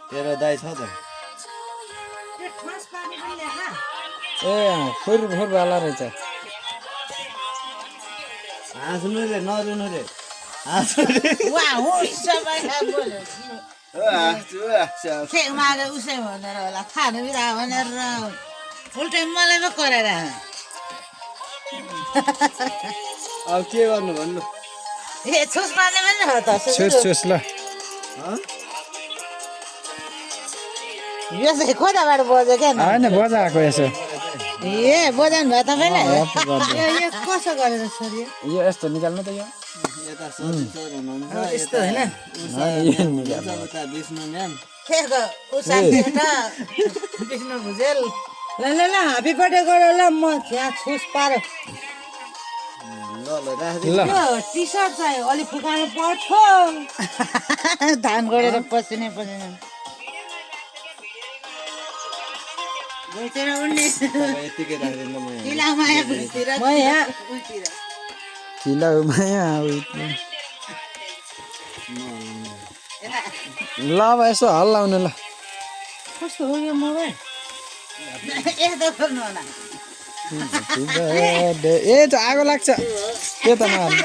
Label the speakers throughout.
Speaker 1: तेरो दाइ छ त
Speaker 2: ए फुर वाला रहेछ
Speaker 1: हाँस्नु रे नरुनु रे हाँस्नु रे
Speaker 3: मागे उसै भनेर होला खानु बिरा भनेर उल्टै मलाई पो कराएर
Speaker 1: अब के गर्नु भन्नु
Speaker 3: ए छुस पार्ने पनि हो त
Speaker 2: छुस ल
Speaker 3: यो चाहिँ खोदाबाट बज्यो क्या
Speaker 2: होइन बजाएको यसो
Speaker 3: ए बजाउनु भयो तपाईँलाई यो कसो गरेर छोरी
Speaker 2: यो यस्तो निकाल्नु त यो
Speaker 1: यता सर हुनुहुन्छ
Speaker 3: यस्तो होइन
Speaker 1: उता विष्णु म्याम
Speaker 3: के उषा विष्णु भुजेल ल ल ल ह्याप्पी बर्थडे गर ल म यहाँ छुस पारो
Speaker 1: ल ल राख्दै
Speaker 3: यो टी सर्ट चाहिँ अलिक फुकाउनु पर्छ धान गरेर पसिने भुइँतिर उड्ने
Speaker 1: यतिकै राख्दैन म
Speaker 3: तिलामाया भुइँतिर म यहाँ उतिर
Speaker 2: फिलाउमाया ल अब यसो हल्लाउनु ल
Speaker 3: कस्तो हो यो मोबाइल यस्तो गर्नु होला
Speaker 2: ए त आगो लाग्छ के त नहाल्नु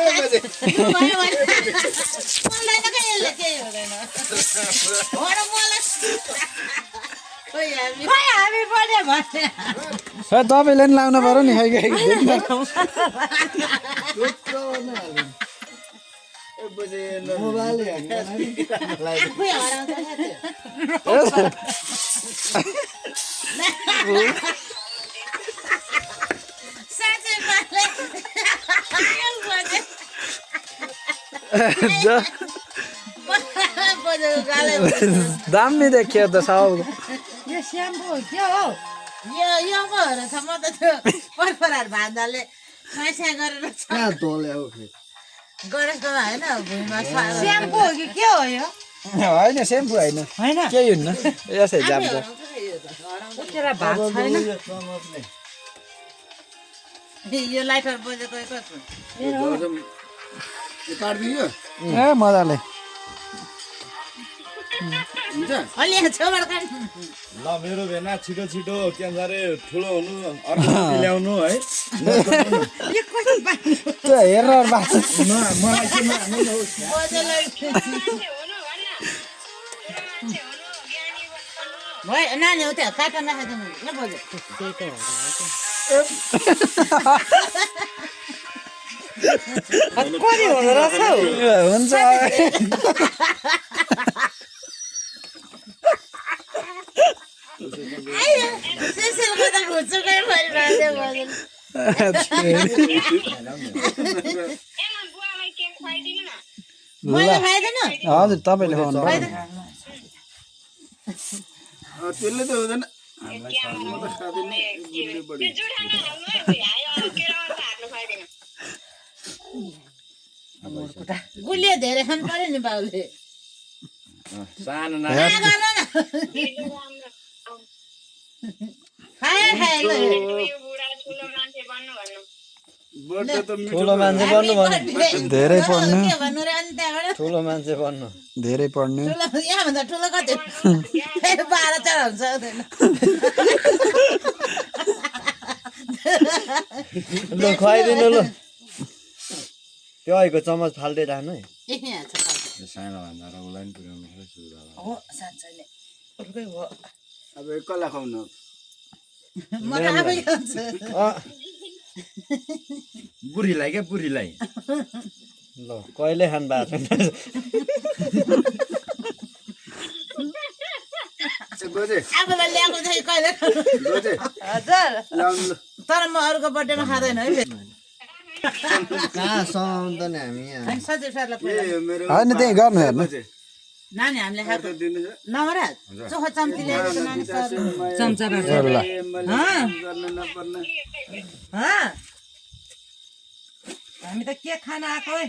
Speaker 2: तपाईँले नि लाउनु पर्यो नि दामी देखियो त सब
Speaker 3: यो स्याम्पो के हो यो छ म त त्यो परपरार भान्दाले पैसा गरेर
Speaker 1: कहाँ तोल्या
Speaker 3: गरेको होइन भुइँमा स्याम्पो हो कि के हो यो
Speaker 2: होइन सेम्पू होइन केही हुन्न यसै जान्छ
Speaker 3: भात छैन यो लाइटर बजेको
Speaker 1: काट्दियो
Speaker 2: ए मजाले
Speaker 3: अलि यहाँ छेउबाट काट्नु
Speaker 1: ल मेरो भेना छिटो छिटो के भन्छ अरे ठुलो हुनु अर्को ल्याउनु है
Speaker 2: त्यो हेरेर बाँच्छ
Speaker 1: मलाई के
Speaker 3: भयो नानी हो त्यहाँ काट्न नखाएको ल बज्यो कति हुँदो रहेछ
Speaker 2: हुन्छ हजुर तपाईँले खुवाउनु
Speaker 1: त्यसले त हुँदैन
Speaker 3: गुलियो धेरै खानु पर्यो नि बाउले
Speaker 1: सानो
Speaker 2: ठुलो मान्छे बन्नु धेरै पढ्नु ठुलो मान्छे बन्नु धेरै पढ्नु
Speaker 3: यहाँभन्दा ठुलो कति 12 हुन्छ
Speaker 1: ल खुवाइदिनु ल त्यो आएको चमच फाल्दै राख्नु है सानो भन्दा र उसलाई पनि पुर्याउनु
Speaker 3: हो साँच्चै हो
Speaker 1: अब कसलाई खुवाउनु
Speaker 3: म त आफै खान्छु
Speaker 1: बुढीलाई क्या बुढीलाई ल कहिले खानु भएको छैन
Speaker 3: आफूलाई ल्याएको चाहिँ कहिले हजुर तर म अरूको बर्थडेमा खाँदैन है
Speaker 1: कहाँ समाउँदा नि हामी यहाँ
Speaker 3: सचिव सरलाई
Speaker 2: होइन त्यही गर्नु हेर्नु
Speaker 3: नानी हामीले खाएको नवराज चोखो चम्ची ल्याएको नानी चम्चा हामी त के खान आएको है